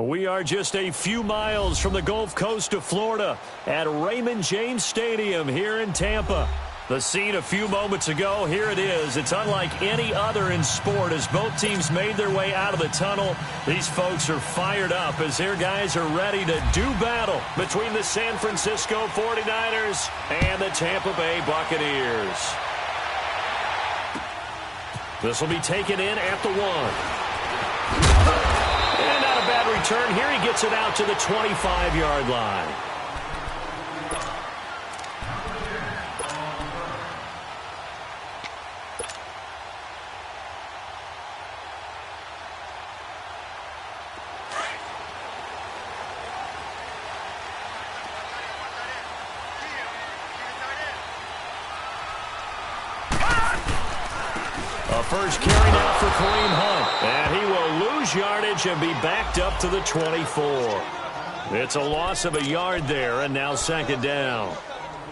We are just a few miles from the Gulf Coast of Florida at Raymond James Stadium here in Tampa. The scene a few moments ago, here it is. It's unlike any other in sport as both teams made their way out of the tunnel. These folks are fired up as their guys are ready to do battle between the San Francisco 49ers and the Tampa Bay Buccaneers. This will be taken in at the 1. And not a bad return here. He gets it out to the 25-yard line. A first carry now for Kareem Hunt. And he will lose yardage and be backed up to the 24. It's a loss of a yard there, and now second down.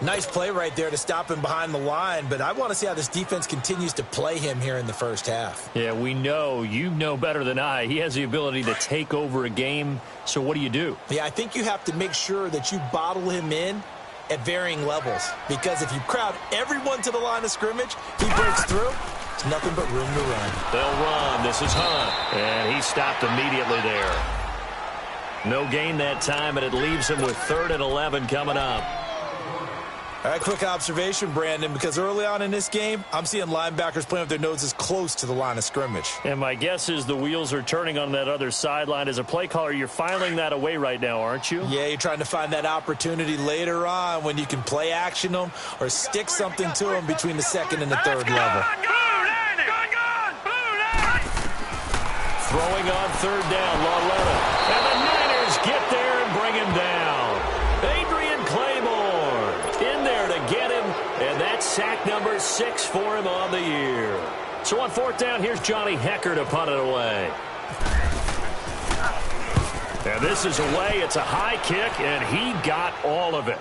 Nice play right there to stop him behind the line, but I want to see how this defense continues to play him here in the first half. Yeah, we know. You know better than I. He has the ability to take over a game, so what do? Yeah, I think you have to make sure that you bottle him in at varying levels, because if you crowd everyone to the line of scrimmage, he breaks through. It's nothing but room to run. They'll run. This is Hunt. And he stopped immediately there. No gain that time, and it leaves him with 3rd and 11 coming up. All right, quick observation, Brandon, because early on in this game, I'm seeing linebackers playing with their noses close to the line of scrimmage. And my guess is the wheels are turning on that other sideline. As a play caller, you're filing that away right now, aren't you? Yeah, you're trying to find that opportunity later on when you can play action them or stick something to them between the 2nd and the 3rd level. Throwing on 3rd down, Lauletta. And the Niners get there and bring him down. Adrian Claymore in there to get him, and that's sack number 6 for him on the year. So on 4th down, here's Johnny Hecker to punt it away. And this is away. It's a high kick, and he got all of it.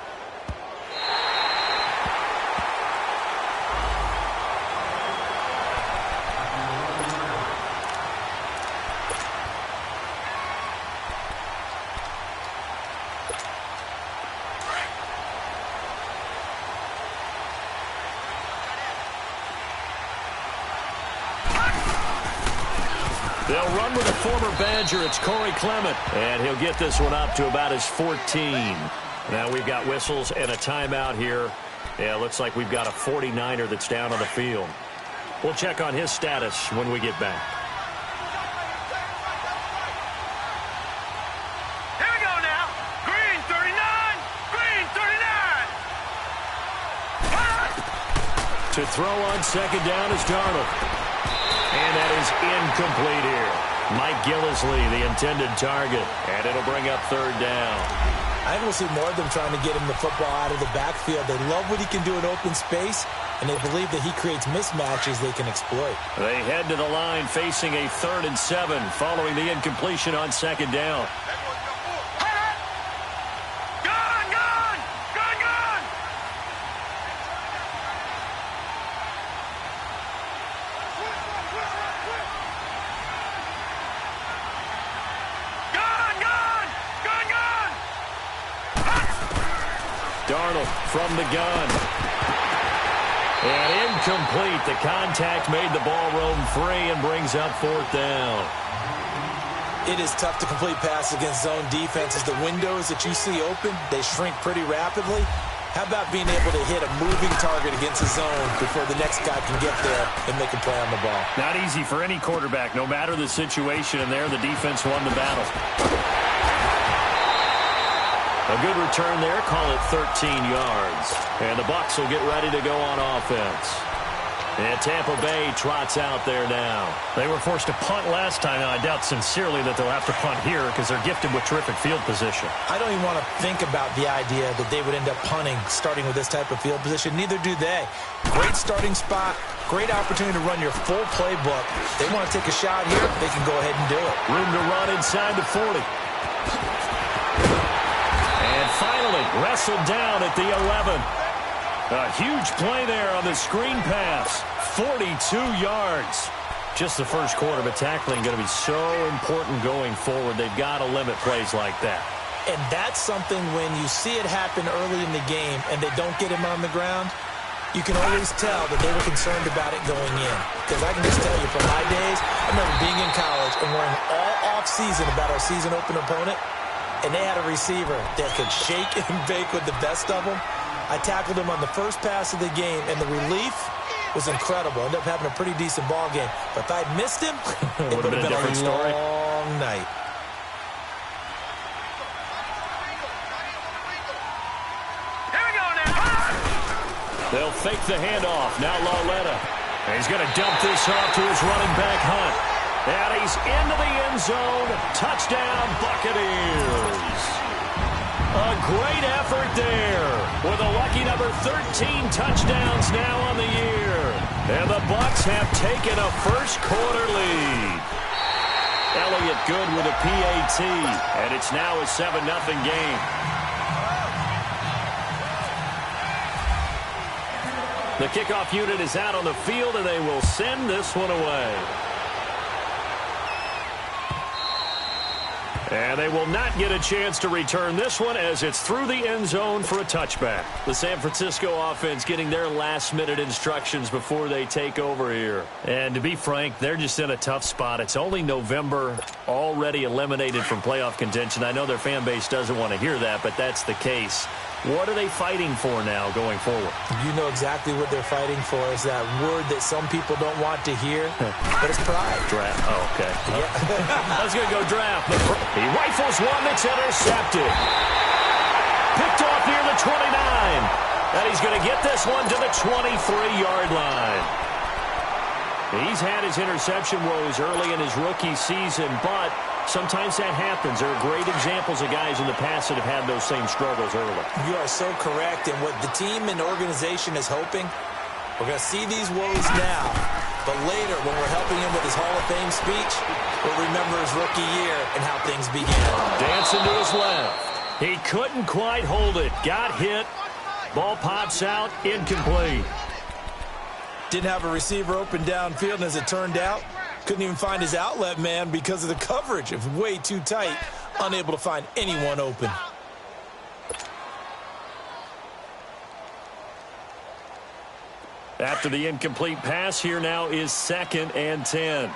They'll run with a former Badger. It's Corey Clement. And he'll get this one up to about his 14. Now we've got whistles and a timeout here. Yeah, looks like we've got a 49er that's down on the field. We'll check on his status when we get back. Here we go now. Green 39. Green 39. To throw on 2nd down is Darnold. And that is incomplete here. Mike Gillislee, the intended target. And it'll bring up 3rd down. I think we'll see more of them trying to get him the football out of the backfield. They love what he can do in open space, and they believe that he creates mismatches they can exploit. They head to the line facing a 3rd and 7 following the incompletion on 2nd down. Darnold from the gun. And incomplete. The contact made the ball roam free and brings up 4th down. It is tough to complete passes against zone defenses. The windows that you see open, they shrink pretty rapidly. How about being able to hit a moving target against a zone before the next guy can get there and make a play on the ball? Not easy for any quarterback, no matter the situation, and there the defense won the battle. A good return there, call it 13 yards. And the Bucs will get ready to go on offense. And Tampa Bay trots out there now. They were forced to punt last time. Now, I doubt sincerely that they'll have to punt here because they're gifted with terrific field position. I don't even want to think about the idea that they would end up punting starting with this type of field position. Neither do they. Great starting spot, great opportunity to run your full playbook. They want to take a shot here, they can go ahead and do it. Room to run inside the 40. And finally, wrestled down at the 11. A huge play there on the screen pass. 42 yards. Just the first quarter, but tackling going to be so important going forward. They've got to limit plays like that. And that's something when you see it happen early in the game and they don't get him on the ground, you can always tell that they were concerned about it going in. Because I can just tell you from my days, I remember being in college and worrying all off-season about our season-open opponent, and they had a receiver that could shake and bake with the best of them. I tackled him on the first pass of the game, and the relief was incredible. Ended up having a pretty decent ball game. But if I'd missed him, it would have been a different story. Long night. Here we go now. They'll fake the handoff. Now Lauletta. And he's going to dump this off to his running back, Hunt. And he's into the end zone. Touchdown, Buccaneers. A great effort there with a lucky number 13 touchdowns now on the year. And the Bucs have taken a first quarter lead. Elliott good with a PAT, and it's now a 7-0 game. The kickoff unit is out on the field, and they will send this one away. And they will not get a chance to return this one as it's through the end zone for a touchback. The San Francisco offense getting their last-minute instructions before they take over here. And to be frank, they're just in a tough spot. It's only November, already eliminated from playoff contention. I know their fan base doesn't want to hear that, but that's the case. What are they fighting for now going forward? You know exactly what they're fighting for. Is that word that some people don't want to hear, but it's pride. Draft. Oh, okay. Yeah. I was going to go draft. He rifles one that's intercepted. Picked off near the 29. And he's going to get this one to the 23-yard line. He's had his interception woes early in his rookie season, but sometimes that happens. There are great examples of guys in the past that have had those same struggles early. You are so correct. And what the team and organization is hoping, we're going to see these woes now. But later, when we're helping him with his Hall of Fame speech, we'll remember his rookie year and how things began. Dancing to his left. He couldn't quite hold it. Got hit. Ball pops out. Incomplete. Didn't have a receiver open downfield, and as it turned out, couldn't even find his outlet man because of the coverage. It was way too tight, unable to find anyone open. After the incomplete pass, here now is 2nd and 10.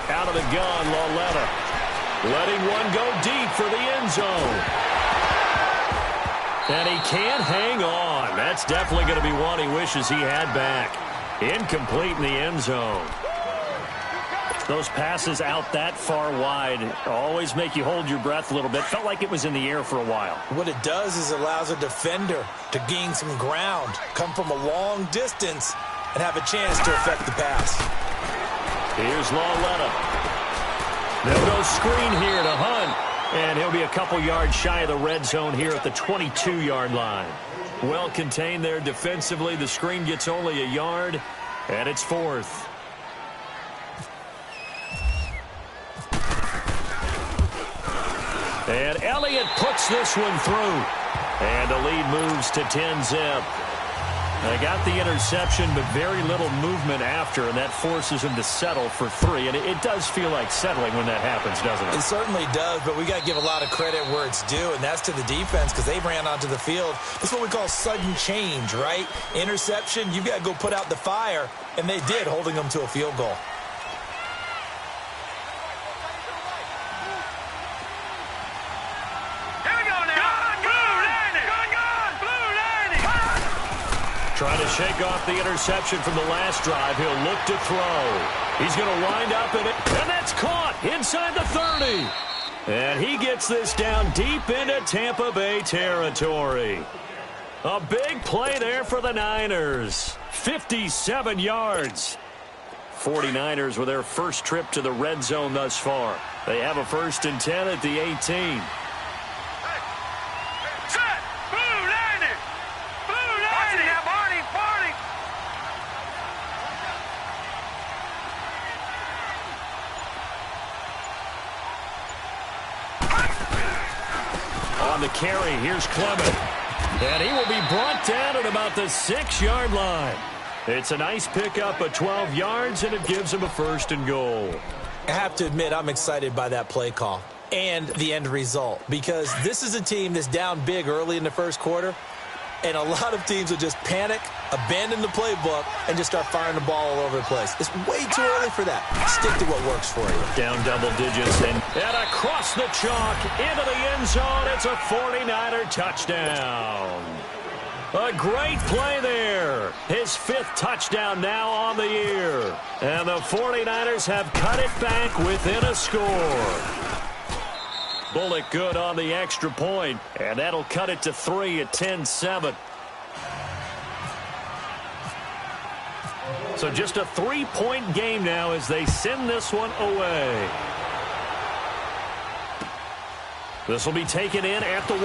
Out of the gun, Lauletta. Letting one go deep for the end zone. And he can't hang on. That's definitely going to be one he wishes he had back. Incomplete in the end zone. Those passes out that far wide always make you hold your breath a little bit. Felt like it was in the air for a while. What it does is allows a defender to gain some ground, come from a long distance, and have a chance to affect the pass. Here's Lauletta. They'll go screen here to Hunt. And he'll be a couple yards shy of the red zone here at the 22-yard line. Well contained there defensively. The screen gets only a yard, and it's 4th. And Elliott puts this one through. And the lead moves to 10-zip. They got the interception, but very little movement after, and that forces him to settle for 3. And it does feel like settling when that happens, doesn't it? It certainly does, but we got to give a lot of credit where it's due, and that's to the defense because they ran onto the field. It's what we call sudden change, right? Interception, you got to go put out the fire, and they did, holding them to a field goal. Trying to shake off the interception from the last drive. He'll look to throw. He's going to wind up in it, and that's caught inside the 30. And he gets this down deep into Tampa Bay territory. A big play there for the Niners. 57 yards. 49ers with their first trip to the red zone thus far. They have a 1st and 10 at the 18. On the carry, here's Clement. And he will be brought down at about the 6-yard line. It's a nice pickup of 12 yards, and it gives him a 1st and goal. I have to admit, I'm excited by that play call and the end result, because this is a team that's down big early in the first quarter, and a lot of teams will just panic, abandon the playbook, and just start firing the ball all over the place. It's way too early for that. Stick to what works for you. Down double digits and across the chalk into the end zone. It's a 49er touchdown. A great play there. His 5th touchdown now on the year. And the 49ers have cut it back within a score. Bullock good on the extra point, and that'll cut it to 3 at 10-7. So just a 3-point game now as they send this one away. This will be taken in at the 1.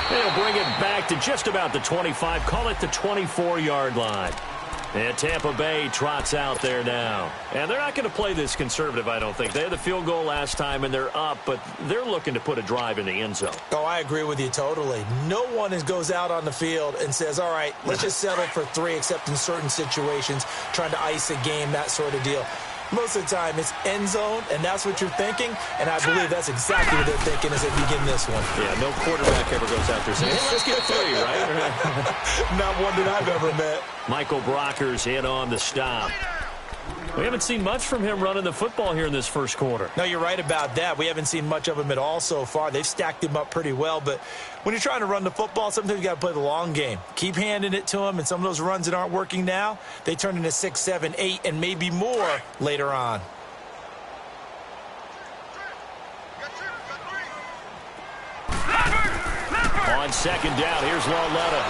They'll bring it back to just about the 25, call it the 24-yard line. And Tampa Bay trots out there now. And they're not going to play this conservative, I don't think. They had the field goal last time, and they're up, but they're looking to put a drive in the end zone. Oh, I agree with you totally. No one goes out on the field and says, all right, let's just settle for 3, except in certain situations, trying to ice a game, that sort of deal. Most of the time, it's end zone, and that's what you're thinking, and I believe that's exactly what they're thinking as they begin this one. Yeah, no quarterback ever goes out there saying, hey, let's get 3, right? Not one that I've ever met. Michael Brocker's in on the stop. We haven't seen much from him running the football here in this first quarter. No, you're right about that. We haven't seen much of him at all so far. They've stacked him up pretty well, but when you're trying to run the football, sometimes you got to play the long game. Keep handing it to him, and some of those runs that aren't working now, they turn into 6, 7, 8, and maybe more later on. On 2nd down, here's Lauletta.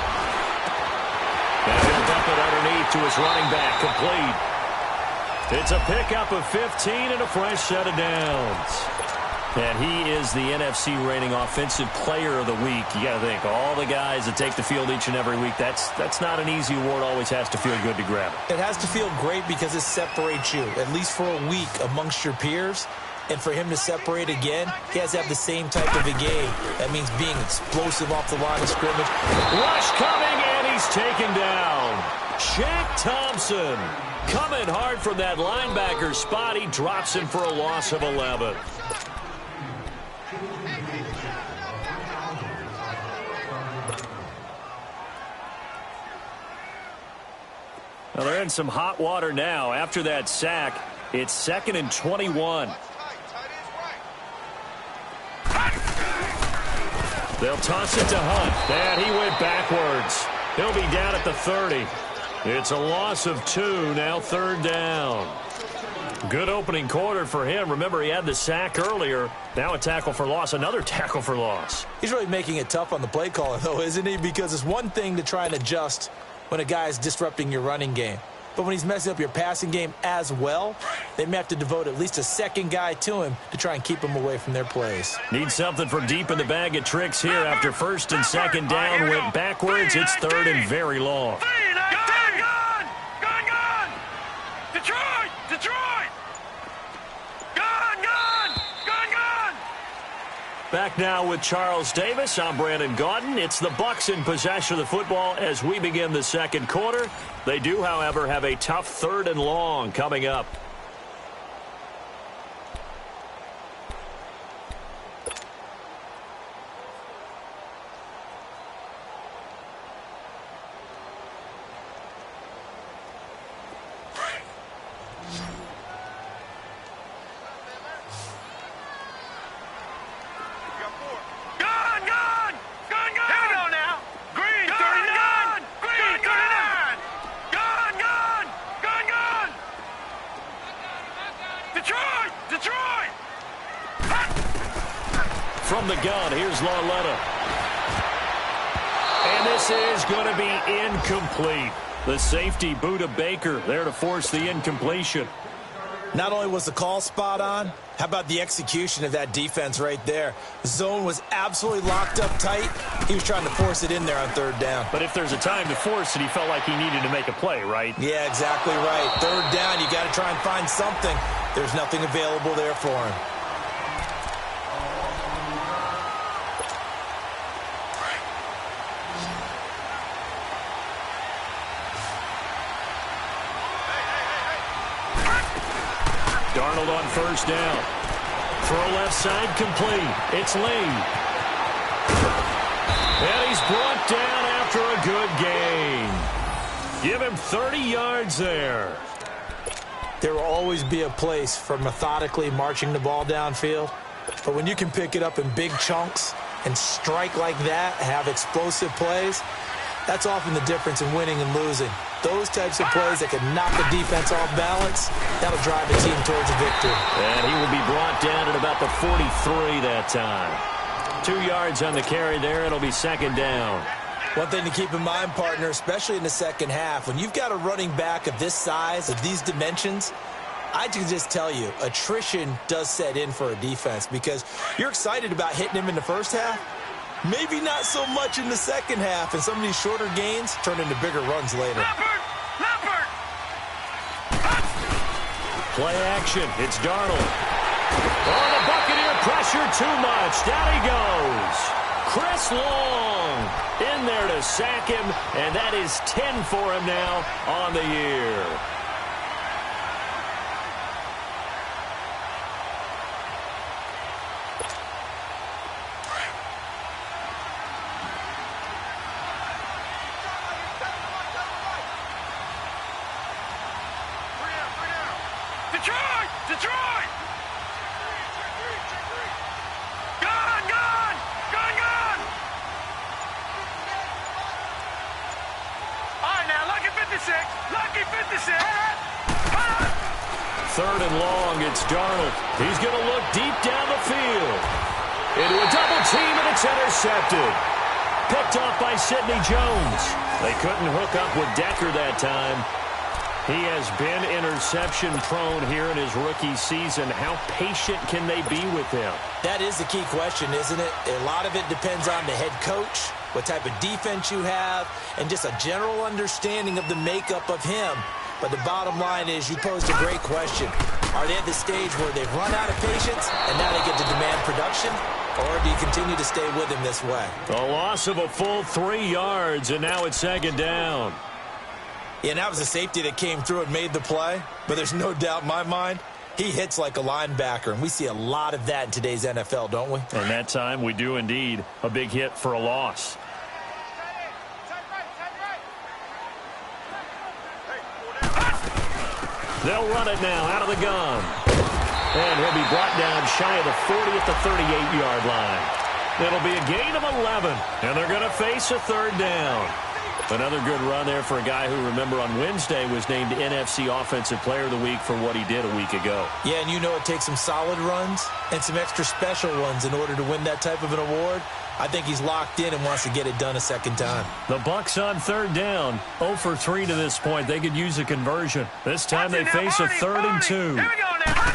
And he'll dump it underneath to his running back, complete. It's a pickup of 15 and a fresh set of downs. And he is the NFC reigning offensive player of the week. You got to think, all the guys that take the field each and every week, that's not an easy award. Always has to feel good to grab it. It has to feel great because it separates you, at least for a week, amongst your peers. And for him to separate again, he has to have the same type of a game. That means being explosive off the line of scrimmage. Rush coming, and he's taken down. Shaq Thompson coming hard from that linebacker spot. He drops him for a loss of 11. Well, they're in some hot water now. After that sack, it's 2nd and 21. They'll toss it to Hunt. And he went backwards. He'll be down at the 30. It's a loss of 2, now 3rd down. Good opening quarter for him. Remember, he had the sack earlier. Now a tackle for loss, another tackle for loss. He's really making it tough on the play caller, though, isn't he? Because it's one thing to try and adjust when a guy is disrupting your running game. But when he's messing up your passing game as well, they may have to devote at least a second guy to him to try and keep him away from their plays. Need something from deep in the bag of tricks here. After 1st and 2nd down, went backwards. It's 3rd and very long. Detroit! Detroit! Gun! Back now with Charles Davis. I'm Brandon Gaudin. It's the Bucs in possession of the football as we begin the second quarter. They do, however, have a tough 3rd and long coming up. From the gun, here's Lauletta. And this is going to be incomplete. The safety, Buda Baker, there to force the incompletion. Not only was the call spot on, how about the execution of that defense right there? The zone was absolutely locked up tight. He was trying to force it in there on 3rd down. But if there's a time to force it, he felt like he needed to make a play, right? Yeah, exactly right. 3rd down, you got to try and find something. There's nothing available there for him. Darnold on first down. Throw left side complete. It's Lee. And he's brought down after a good gain. Give him 30 yards there. There will always be a place for methodically marching the ball downfield. But when you can pick it up in big chunks and strike like that, have explosive plays, that's often the difference in winning and losing. Those types of plays that can knock the defense off balance, that'll drive a team towards a victory. And he will be brought down at about the 43 that time. 2 yards on the carry there. It'll be second down. One thing to keep in mind, partner, especially in the second half, when you've got a running back of this size, of these dimensions, I can just tell you, attrition does set in for a defense because you're excited about hitting him in the first half. Maybe not so much in the second half, and some of these shorter gains turn into bigger runs later. Leopard! Play action. It's Darnold. Oh, the Buccaneer pressure too much. Down he goes. Chris Long in there to sack him, and that is 10 for him now on the year. Detroit! Gone! All right, now, lucky 56. Lucky 56. Third and long, it's Darnold. He's going to look deep down the field. Into a double team, and it's intercepted. Picked off by Sidney Jones. They couldn't hook up with Decker that time. He has been interception-prone here in his rookie season. How patient can they be with him? That is the key question, isn't it? A lot of it depends on the head coach, what type of defense you have, and just a general understanding of the makeup of him. But the bottom line is you posed a great question. Are they at the stage where they've run out of patience and now they get to demand production? Or do you continue to stay with him this way? A loss of a full 3 yards, and now it's second down. Yeah, and that was a safety that came through and made the play. But there's no doubt in my mind, he hits like a linebacker. And we see a lot of that in today's NFL, don't we? And that time we do indeed. A big hit for a loss. They'll run it now out of the gun. And he'll be brought down shy of the 40 at the 38-yard line. It'll be a gain of 11. And they're going to face a third down. Another good run there for a guy who, remember, on Wednesday was named NFC Offensive Player of the Week for what he did a week ago. Yeah, and you know it takes some solid runs and some extra special ones in order to win that type of an award. I think he's locked in and wants to get it done a second time. The Bucs on third down. 0 for 3 to this point. They could use a conversion. This time they face a 3rd and 2. Here we go now.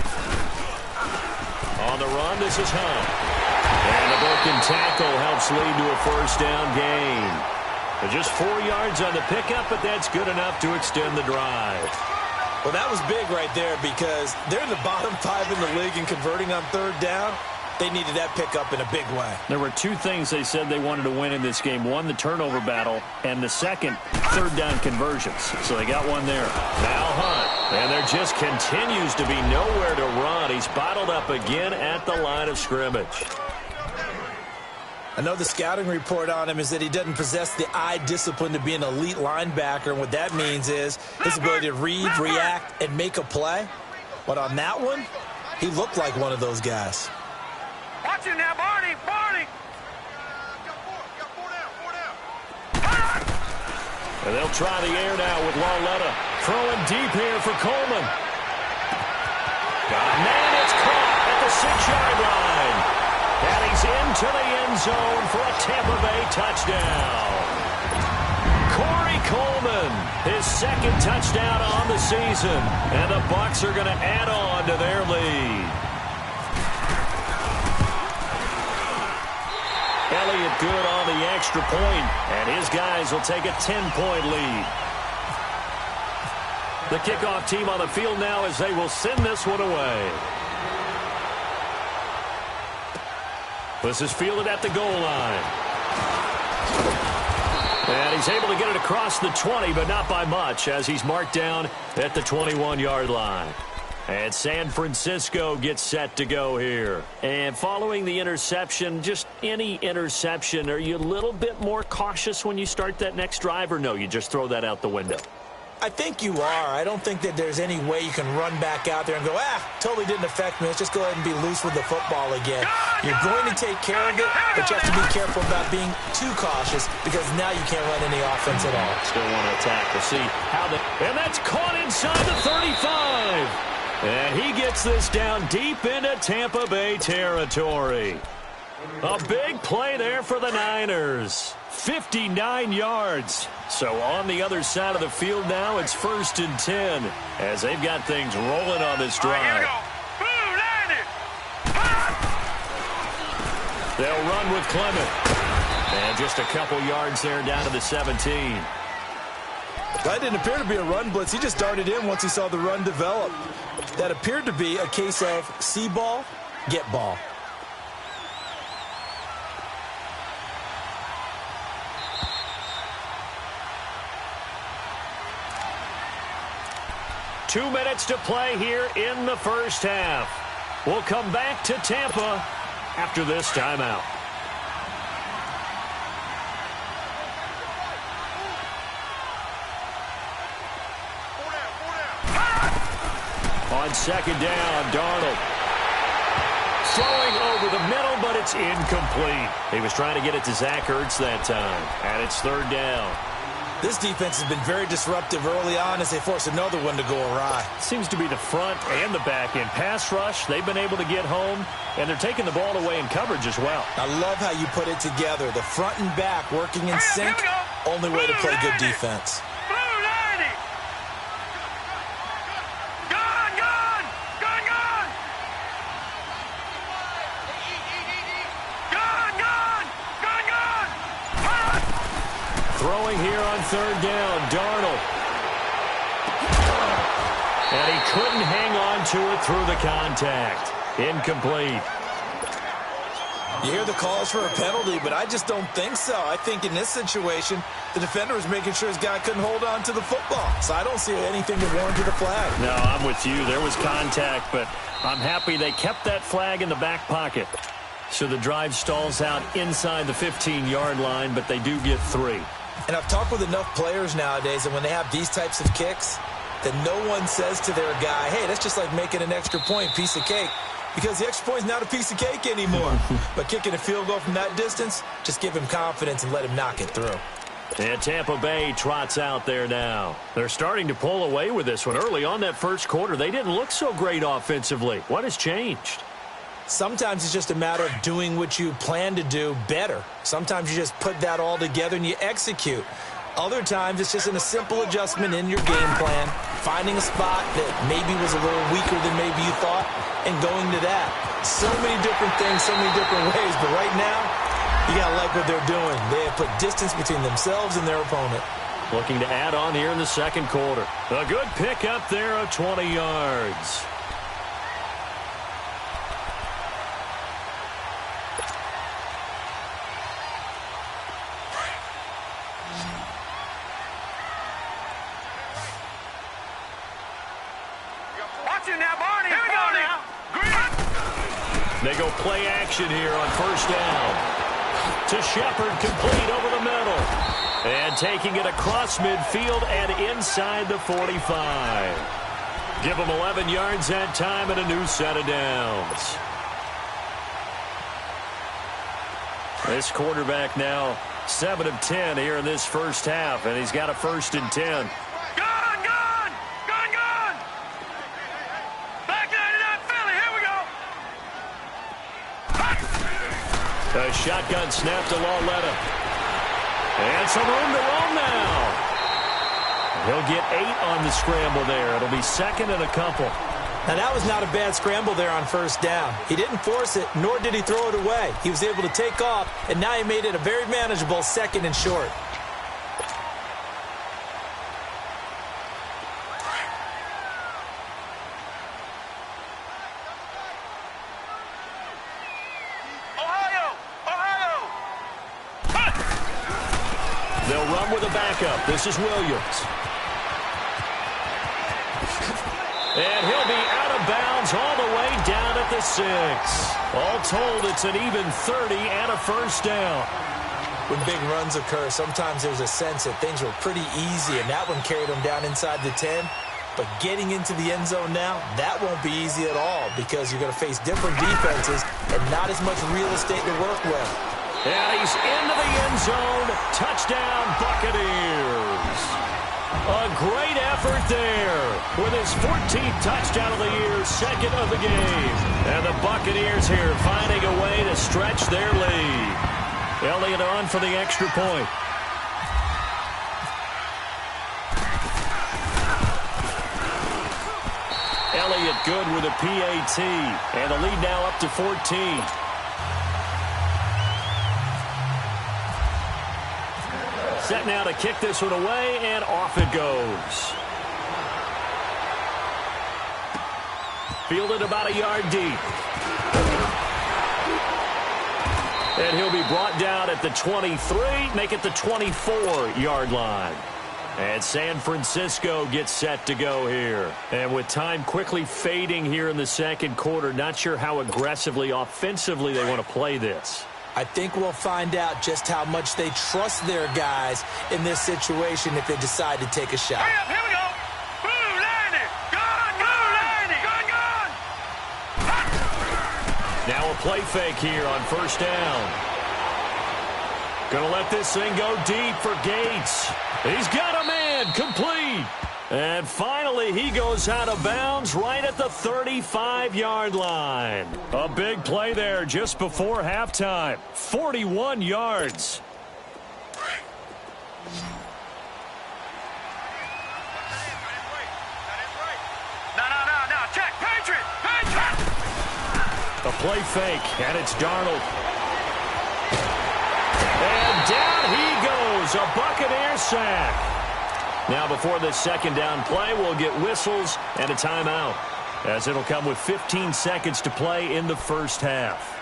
On the run, this is Hunt. And a broken tackle helps lead to a first down gain. Just 4 yards on the pickup, but that's good enough to extend the drive. Well, that was big right there because they're in the bottom 5 in the league in converting on third down. They needed that pickup in a big way. There were 2 things they said they wanted to win in this game. One, the turnover battle, and the second, third down conversions. So they got one there. Now Hunt. And there just continues to be nowhere to run. He's bottled up again at the line of scrimmage. I know the scouting report on him is that he doesn't possess the eye discipline to be an elite linebacker. And what that means is his ability to read, react, and make a play. But on that one, he looked like one of those guys. Watch it now, Barney. And they'll try the air now with Lauletta. Throwing deep here for Coleman. Got a man, it's caught at the 6-yard line. And he's into the end zone for a Tampa Bay touchdown. Corey Coleman, his 2nd touchdown on the season. And the Bucs are going to add on to their lead. Elliott good on the extra point, and his guys will take a 10-point lead. The kickoff team on the field now as they will send this one away. This is fielded at the goal line. And he's able to get it across the 20, but not by much, as he's marked down at the 21-yard line. And San Francisco gets set to go here. And following the interception, just any interception, are you a little bit more cautious when you start that next drive, or no, you just throw that out the window? I think you are. I don't think that there's any way you can run back out there and go, totally didn't affect me. Let's just go ahead and be loose with the football again. You're going to take care of it, but you have to be careful about being too cautious because now you can't run any offense at all. Still want to attack. We'll see how and that's caught inside the 35. And he gets this down deep into Tampa Bay territory. A big play there for the Niners. 59 yards. So on the other side of the field now, it's 1st and 10 as they've got things rolling on this drive. They'll run with Clement. And just a couple yards there down to the 17. That didn't appear to be a run blitz. He just darted in once he saw the run develop. That appeared to be a case of see ball, get ball. Two minutes to play here in the first half. We'll come back to Tampa after this timeout. On second down, Darnold. Throwing over the middle, but it's incomplete. He was trying to get it to Zach Ertz that time, and it's 3rd down. This defense has been very disruptive early on as they force another one to go awry. Seems to be the front and the back end. Pass rush, they've been able to get home, and they're taking the ball away in coverage as well. I love how you put it together. The front and back working in sync. Only way to play good defense. Throwing here on 3rd down, Darnold. And he couldn't hang on to it through the contact. Incomplete. You hear the calls for a penalty, but I just don't think so. I think in this situation, the defender was making sure his guy couldn't hold on to the football. So I don't see anything to warrant a flag. No, I'm with you. There was contact, but I'm happy they kept that flag in the back pocket. So the drive stalls out inside the 15-yard line, but they do get 3. And I've talked with enough players nowadays, and when they have these types of kicks, that no one says to their guy, hey, that's just like making an extra point, piece of cake. Because the extra point is not a piece of cake anymore. But kicking a field goal from that distance, just give him confidence and let him knock it through. And Tampa Bay trots out there now. They're starting to pull away with this one. Early on that first quarter, they didn't look so great offensively. What has changed? Sometimes it's just a matter of doing what you plan to do better. Sometimes you just put that all together and you execute. Other times it's just in a simple adjustment in your game plan, finding a spot that maybe was a little weaker than maybe you thought, and going to that. So many different things, so many different ways, but right now, you got to like what they're doing. They have put distance between themselves and their opponent. Looking to add on here in the second quarter. A good pickup there of 20 yards. They go play action here on 1st down. To Shepard, complete over the middle. And taking it across midfield and inside the 45. Give them 11 yards that time and a new set of downs. This quarterback now 7 of 10 here in this first half, and he's got a 1st and 10. A shotgun snap to Lauletta. And some room to roam now. He'll get 8 on the scramble there. It'll be 2nd and a couple. Now, that was not a bad scramble there on 1st down. He didn't force it, nor did he throw it away. He was able to take off, and now he made it a very manageable 2nd and short. They'll run with a backup. This is Williams. And he'll be out of bounds all the way down at the 6. All told, it's an even 30 and a first down. When big runs occur, sometimes there's a sense that things were pretty easy, and that one carried them down inside the 10. But getting into the end zone now, that won't be easy at all because you're going to face different defenses and not as much real estate to work with. And he's into the end zone. Touchdown, Buccaneers. A great effort there with his 14th touchdown of the year, second of the game. And the Buccaneers here finding a way to stretch their lead. Elliott on for the extra point. Elliott good with a PAT. And the lead now up to 14. Set now to kick this one away, and off it goes. Fielded about a yard deep. And he'll be brought down at the 23, make it the 24-yard line. And San Francisco gets set to go here. And with time quickly fading here in the second quarter, not sure how aggressively, offensively they want to play this. I think we'll find out just how much they trust their guys in this situation if they decide to take a shot. Hurry up, here we go. Blue landing. Gone. Now a play fake here on first down. Gonna let this thing go deep for Gates. He's got a man, complete. And finally, he goes out of bounds right at the 35-yard line. A big play there just before halftime. 41 yards. No. Check. Patriot. A play fake, and it's Darnold. And down he goes. A Buccaneer sack. Now before this second down play, we'll get whistles and a timeout, as it'll come with 15 seconds to play in the first half.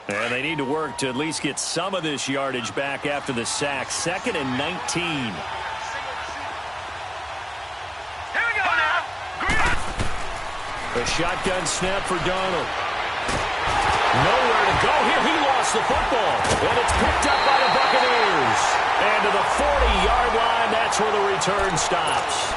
And they need to work to at least get some of this yardage back after the sack. 2nd and 19. Here we go now. A shotgun snap for Darnold. Nowhere to go here. He lost the football. And it's picked up by the Buccaneers. And to the 40-yard line, that's where the return stops.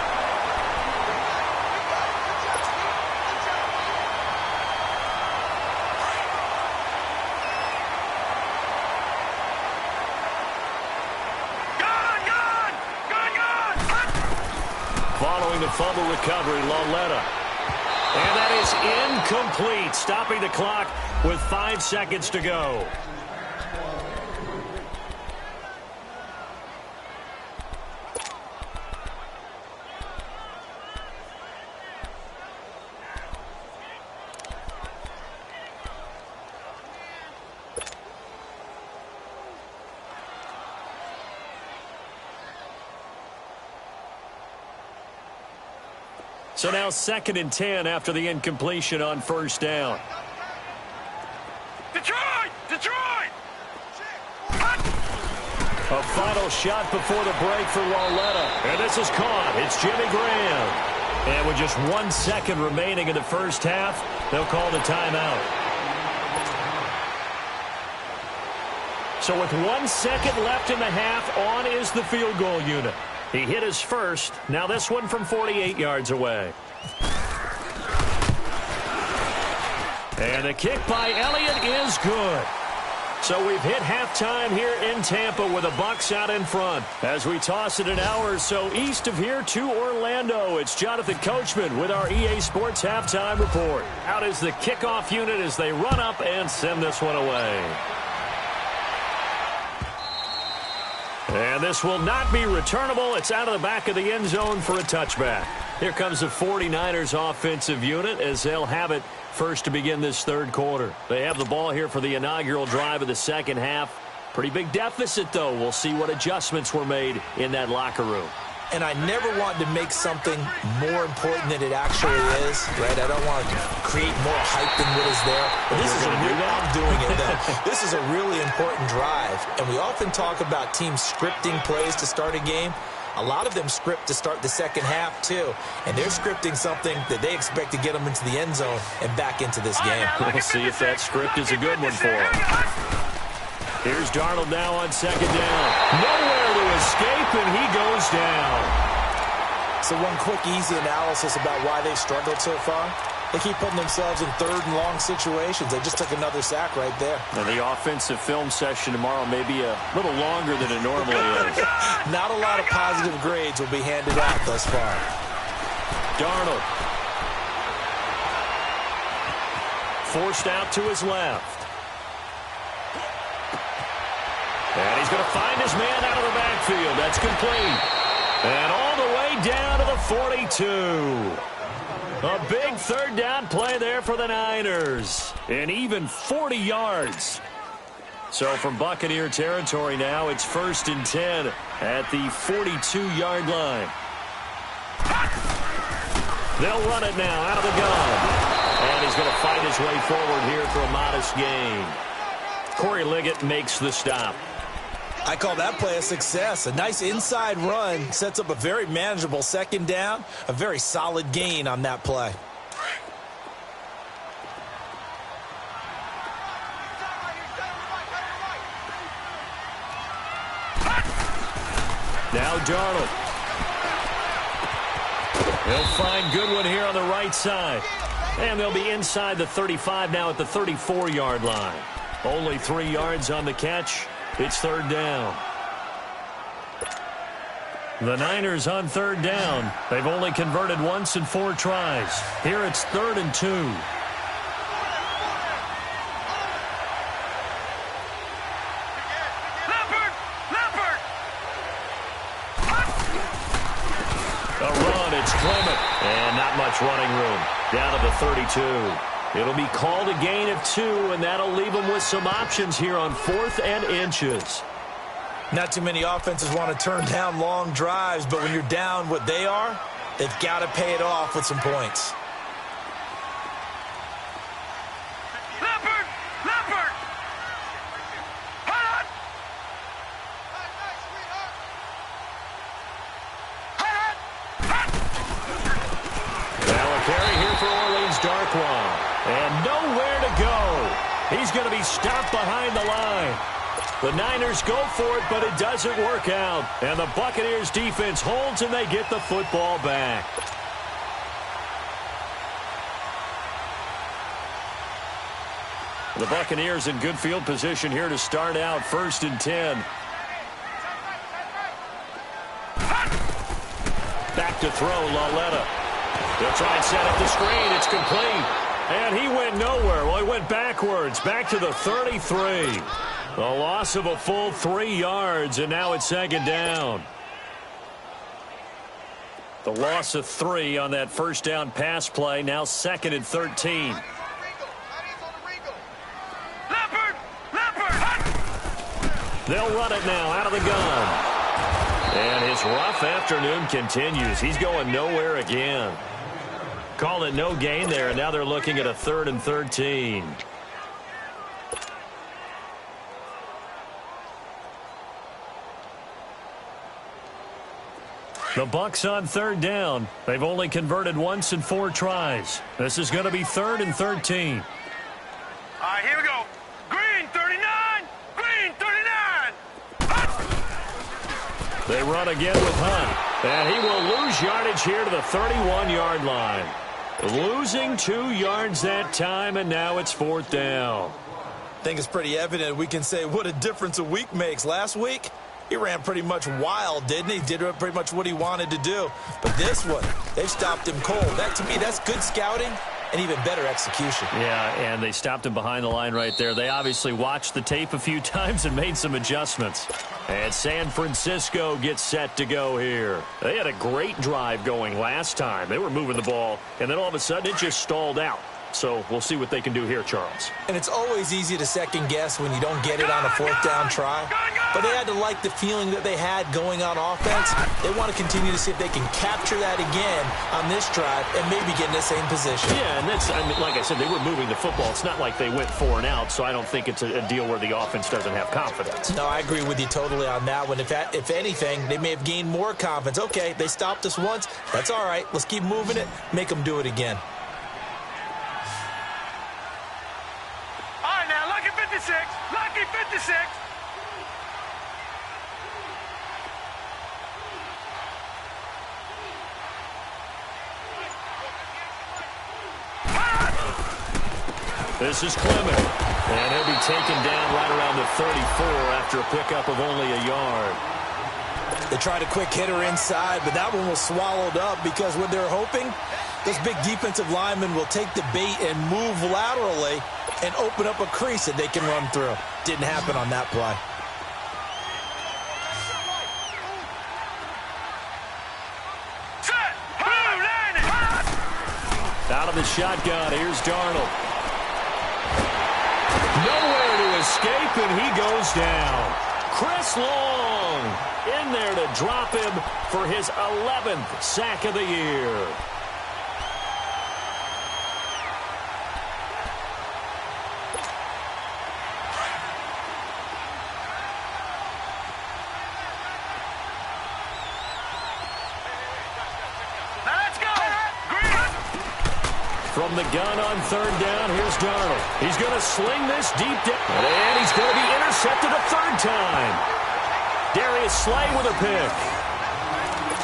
Following the fumble recovery, Lauletta. And that is incomplete, stopping the clock with 5 seconds to go. So now 2nd and 10 after the incompletion on first down. Detroit! A final shot before the break for Lauletta. And this is caught. It's Jimmy Graham. And with just 1 second remaining in the first half, they'll call the timeout. So with 1 second left in the half, on is the field goal unit. He hit his first. Now this one from 48 yards away. And the kick by Elliott is good. So we've hit halftime here in Tampa with the Bucs out in front. As we toss it an hour or so east of here to Orlando, it's Jonathan Coachman with our EA Sports Halftime Report. Out is the kickoff unit as they run up and send this one away. And this will not be returnable. It's out of the back of the end zone for a touchback. Here comes the 49ers offensive unit as they'll have it first to begin this third quarter. They have the ball here for the inaugural drive of the second half. Pretty big deficit, though. We'll see what adjustments were made in that locker room. and I never want to make something more important than it actually is, right? I don't want to create more hype than what is there. But this is a real, I'm doing it though. This is a really important drive, and we often talk about teams scripting plays to start a game. A lot of them script to start the second half, too. And they're scripting something that they expect to get them into the end zone and back into this game. We'll see if that script is a good one for them. Here's Darnold now on second down. Nowhere to escape, and he goes down. So one quick, easy analysis about why they've struggled so far. They keep putting themselves in third and long situations. They just took another sack right there. And the offensive film session tomorrow may be a little longer than it normally is. Not a lot of positive grades will be handed out thus far. Darnold. Forced out to his left. And he's going to find his man out of the backfield. That's complete. And all the way down to the 42. A big third down play there for the Niners. And even 40 yards. So from Buccaneer territory now, it's 1st and 10 at the 42-yard line. They'll run it now out of the gun. And he's going to fight his way forward here for a modest gain. Corey Liggett makes the stop. I call that play a success. A nice inside run sets up a very manageable second down. A very solid gain on that play. Now Darnold. He'll find Goodwin here on the right side. And they'll be inside the 35 now at the 34-yard line. Only 3 yards on the catch. It's third down. The Niners on third down. They've only converted once in 4 tries. Here it's 3rd and 2. A run, it's Clement. And not much running room. Down to the 32. It'll be called a gain of 2, and that'll leave them with some options here on 4th and inches. Not too many offenses want to turn down long drives, but when you're down what they are, they've got to pay it off with some points. And nowhere to go. He's going to be stopped behind the line. The Niners go for it, but it doesn't work out. And the Buccaneers defense holds, and they get the football back. The Buccaneers in good field position here to start out 1st and 10. Back to throw, Lauletta. They'll try and set up the screen. It's complete. And he went nowhere. Well, he went backwards, back to the 33. A loss of a full 3 yards, and now it's 2nd down. The loss of 3 on that first down pass play, now 2nd and 13. They'll run it now out of the gun. And his rough afternoon continues. He's going nowhere again. Call it no gain there, and now they're looking at a 3rd and 13. The Bucs on 3rd down. They've only converted once in 4 tries. This is going to be 3rd and 13. All right, here we go. Green 39. Green 39. They run again with Hunt. And he will lose yardage here to the 31-yard line. Losing 2 yards that time, and now it's 4th down. I think it's pretty evident we can say what a difference a week makes. Last week, he ran pretty much wild, didn't he? Did pretty much what he wanted to do. But this one, they've stopped him cold. That, to me, that's good scouting and even better execution. Yeah, and they stopped him behind the line right there. They obviously watched the tape a few times and made some adjustments. And San Francisco gets set to go here. They had a great drive going last time. They were moving the ball, and then all of a sudden it just stalled out. So we'll see what they can do here, Charles. And it's always easy to second guess when you don't get it on a 4th down try. but they had to like the feeling that they had going on offense. They want to continue to see if they can capture that again on this drive and maybe get in the same position. Yeah, and that's, I mean, like I said, they were moving the football. It's not like they went 4 and out, so I don't think it's a deal where the offense doesn't have confidence. No, I agree with you totally on that one. If anything, they may have gained more confidence. Okay, they stopped us once. That's all right. Let's keep moving it. Make them do it again. All right, now, lucky 56. Lucky 56. This is Clement, and he'll be taken down right around the 34 after a pickup of only a yard. They tried a quick hitter inside, but that one was swallowed up because what they're hoping, those big defensive linemen will take the bait and move laterally and open up a crease that they can run through. Didn't happen on that play. Set. Blue landing. Out of the shotgun, here's Darnold. Nowhere to escape, and he goes down. Chris Long in there to drop him for his 11th sack of the year. From the gun on 3rd down, here's Darnold. He's going to sling this deep down, and he's going to be intercepted a 3rd time. Darius Slay with a pick.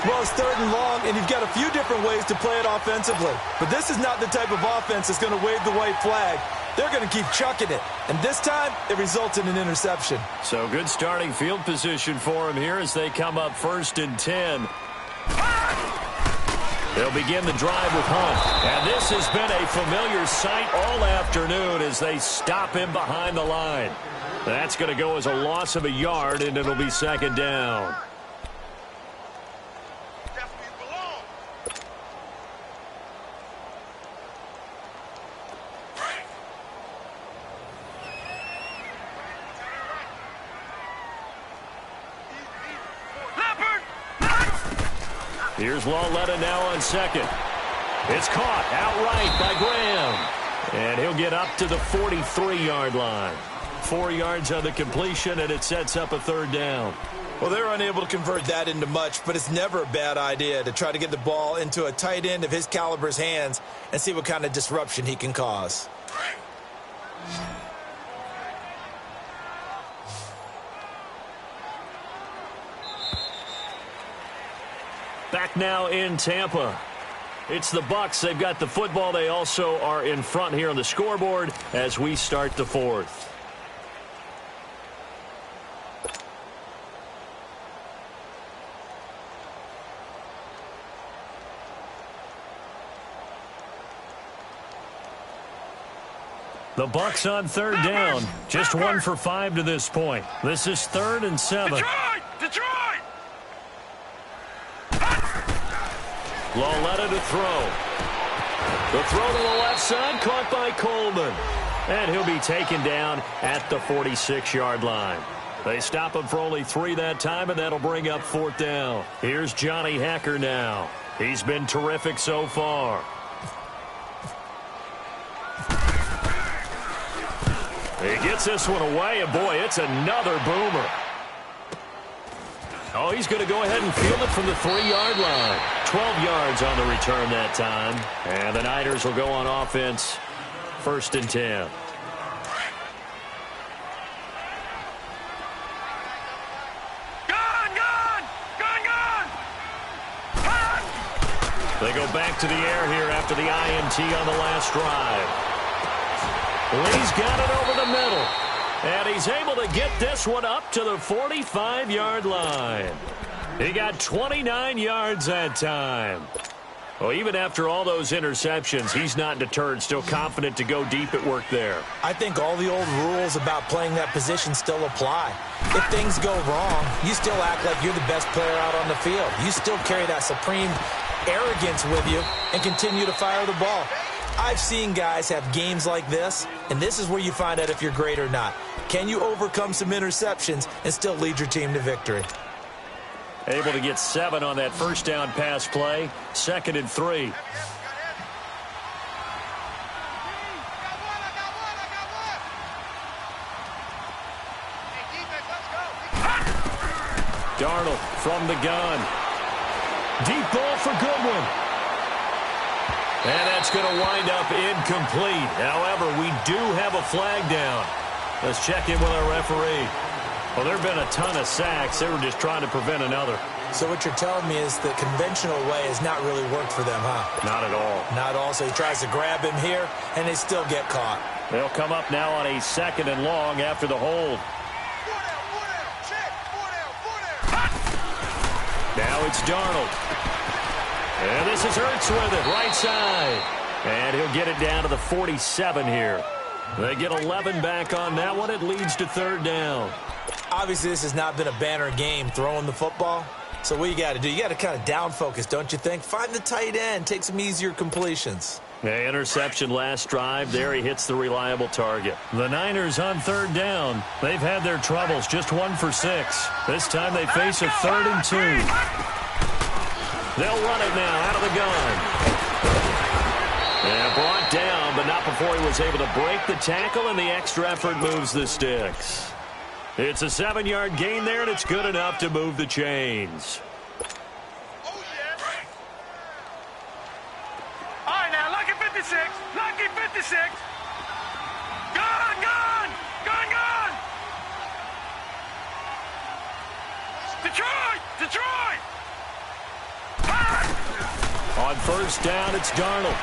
Well, it's 3rd and long, and you've got a few different ways to play it offensively. But this is not the type of offense that's going to wave the white flag. They're going to keep chucking it. And this time, it results in an interception. So good starting field position for him here as they come up 1st and 10. They'll begin the drive with Hunt. And this has been a familiar sight all afternoon as they stop him behind the line. That's going to go as a loss of a yard, and it'll be 2nd down. Here's Lawletta now on 2nd. It's caught outright by Graham. And he'll get up to the 43-yard line. 4 yards on the completion, and it sets up a 3rd down. Well, they're unable to convert that into much, but it's never a bad idea to try to get the ball into a tight end of his caliber's hands and see what kind of disruption he can cause. Back now in Tampa. It's the Bucs. They've got the football. They also are in front here on the scoreboard as we start the 4th. The Bucs on 3rd down. Just 1 for 5 to this point. This is 3rd and 7. Detroit! Lawletta to throw. The throw to the left side, caught by Coleman. And he'll be taken down at the 46-yard line. They stop him for only 3 that time, and that'll bring up 4th down. Here's Johnny Hekker now. He's been terrific so far. He gets this one away, and boy, it's another boomer. Oh, he's going to go ahead and field it from the 3-yard line. 12 yards on the return that time. And the Niners will go on offense, 1st and 10. They go back to the air here after the INT on the last drive. Lee's got it over the middle. And he's able to get this one up to the 45-yard line. He got 29 yards that time. Well, even after all those interceptions, he's not deterred, still confident to go deep at work there. I think all the old rules about playing that position still apply. If things go wrong, you still act like you're the best player out on the field. You still carry that supreme arrogance with you and continue to fire the ball. I've seen guys have games like this, and this is where you find out if you're great or not. Can you overcome some interceptions and still lead your team to victory? Able to get 7 on that first down pass play. 2nd and 3. Darnold from the gun. Deep ball for Goodwin. And that's going to wind up incomplete. However, we do have a flag down. Let's check in with our referee. Well, there have been a ton of sacks. They were just trying to prevent another. So what you're telling me is the conventional way has not really worked for them, huh? Not at all. Not all. So he tries to grab him here, and they still get caught. They'll come up now on a 2nd and long after the hold. Now it's Darnold. And this is Hurts with it, right side. And he'll get it down to the 47 here. They get 11 back on that one. It leads to 3rd down. Obviously, this has not been a banner game throwing the football. So what you got to do, you got to kind of down focus, don't you think? Find the tight end, take some easier completions. Yeah, interception last drive. There he hits the reliable target. The Niners on 3rd down. They've had their troubles, just 1 for 6. This time they face a 3rd and 2. They'll run it now out of the gun. And brought down, but not before he was able to break the tackle, and the extra effort moves the sticks. It's a 7-yard gain there, and it's good enough to move the chains. All right, now, lucky 56. Lucky 56. Gun, gun. Gun, gun. Detroit. Detroit. On 1st down, it's Darnold.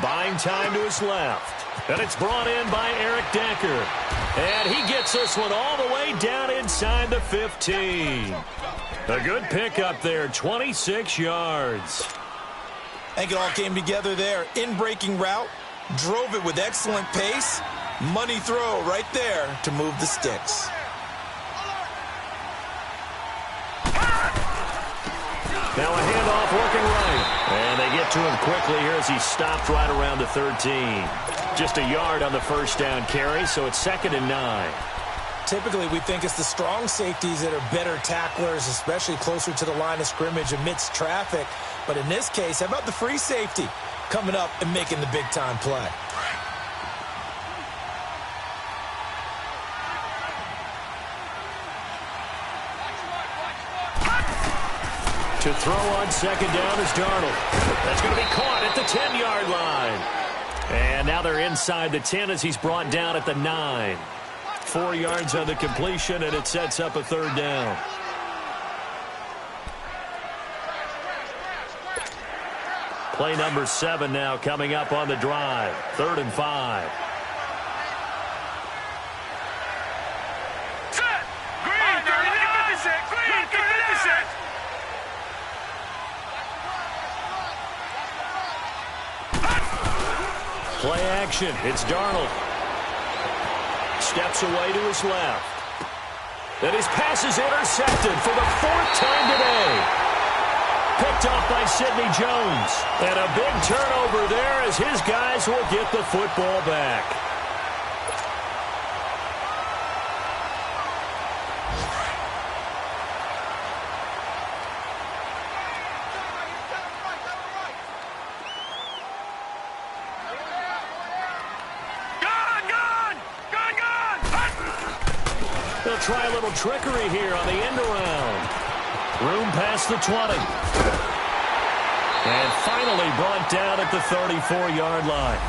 Buying time to his left. And it's brought in by Eric Decker. And he gets this one all the way down inside the 15. A good pickup there, 26 yards. I think it all came together there. In-breaking route, drove it with excellent pace. Money throw right there to move the sticks. Now a handoff working right. And they get to him quickly here as he stopped right around the 13. Just a yard on the 1st down carry, so it's 2nd and 9. Typically, we think it's the strong safeties that are better tacklers, especially closer to the line of scrimmage amidst traffic. But in this case, how about the free safety coming up and making the big-time play? To throw on 2nd down is Darnold. That's going to be caught at the 10-yard line. And now they're inside the 10 as he's brought down at the 9. 4 yards on the completion, and it sets up a 3rd down. Play number 7 now coming up on the drive. 3rd and 5. Set. Green, 56. Green, 56. Play action. It's Darnold. Steps away to his left. And his pass is intercepted for the 4th time today. Picked off by Sidney Jones. And a big turnover there as his guys will get the football back. They'll try a little trickery here on the end around. Room past the 20. And finally brought down at the 34-yard line.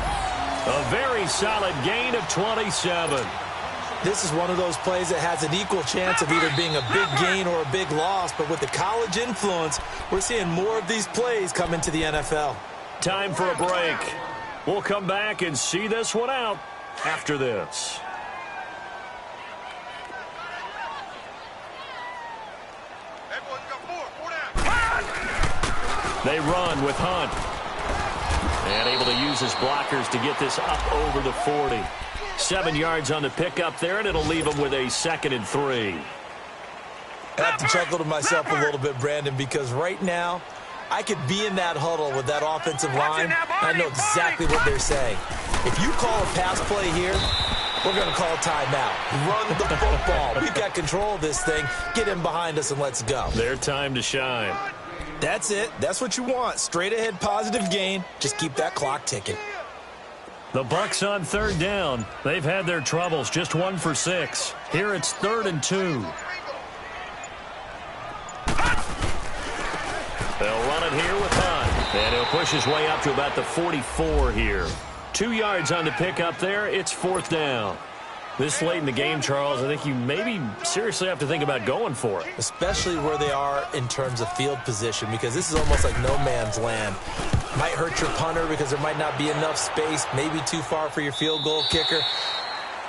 A very solid gain of 27. This is one of those plays that has an equal chance of either being a big gain or a big loss. But with the college influence, we're seeing more of these plays come into the NFL. Time for a break. We'll come back and see this one out after this. They run with Hunt. And able to use his blockers to get this up over the 40. 7 yards on the pickup there, and it'll leave him with a 2nd and 3. I have to chuckle to myself a little bit, Brandon, because right now, I could be in that huddle with that offensive line, and I know exactly what they're saying. If you call a pass play here, we're going to call timeout. Run the football. We've got control of this thing. Get him behind us and let's go. Their time to shine. That's it. That's what you want. Straight ahead positive gain. Just keep that clock ticking. The Bucs on third down. They've had their troubles. Just 1 for 6. Here it's 3rd and 2. They'll run it here with Hunt. And he'll push his way up to about the 44 here. 2 yards on the pickup there. It's 4th down. This late in the game, Charles, I think you maybe seriously have to think about going for it. Especially where they are in terms of field position, because this is almost like no man's land. Might hurt your punter because there might not be enough space, maybe too far for your field goal kicker.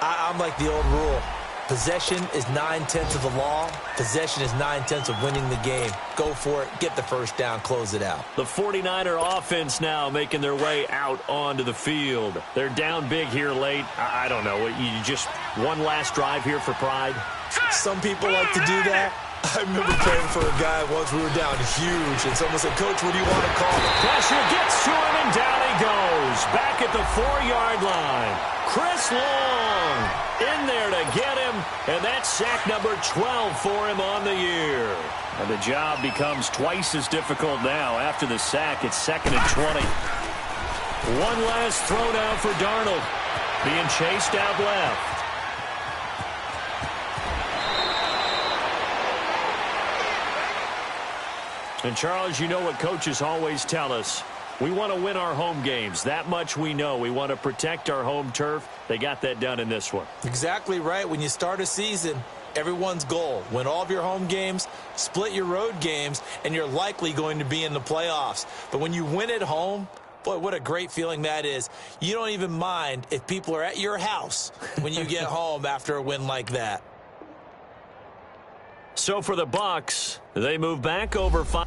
I'm like the old rule. Possession is 9/10 of the law. Possession is 9/10 of winning the game. Go for it. Get the first down. Close it out. The 49er offense now making their way out onto the field. They're down big here late. I don't know. You just one last drive here for pride? Some people like to do that. I remember playing for a guy once. We were down huge, and someone said, "Coach, what do you want to call it?" Pressure gets to him, and down he goes. Back at the 4-yard line. Chris Long in there to get him, and that's sack number 12 for him on the year. And the job becomes twice as difficult now. After the sack, it's 2nd and 20. One last throw now for Darnold. Being chased out left. And, Charles, you know what coaches always tell us. We want to win our home games. That much we know. We want to protect our home turf. They got that done in this one. Exactly right. When you start a season, everyone's goal, win all of your home games, split your road games, and you're likely going to be in the playoffs. But when you win at home, boy, what a great feeling that is. You don't even mind if people are at your house when you get home after a win like that. So for the Bucs, they move back over 5.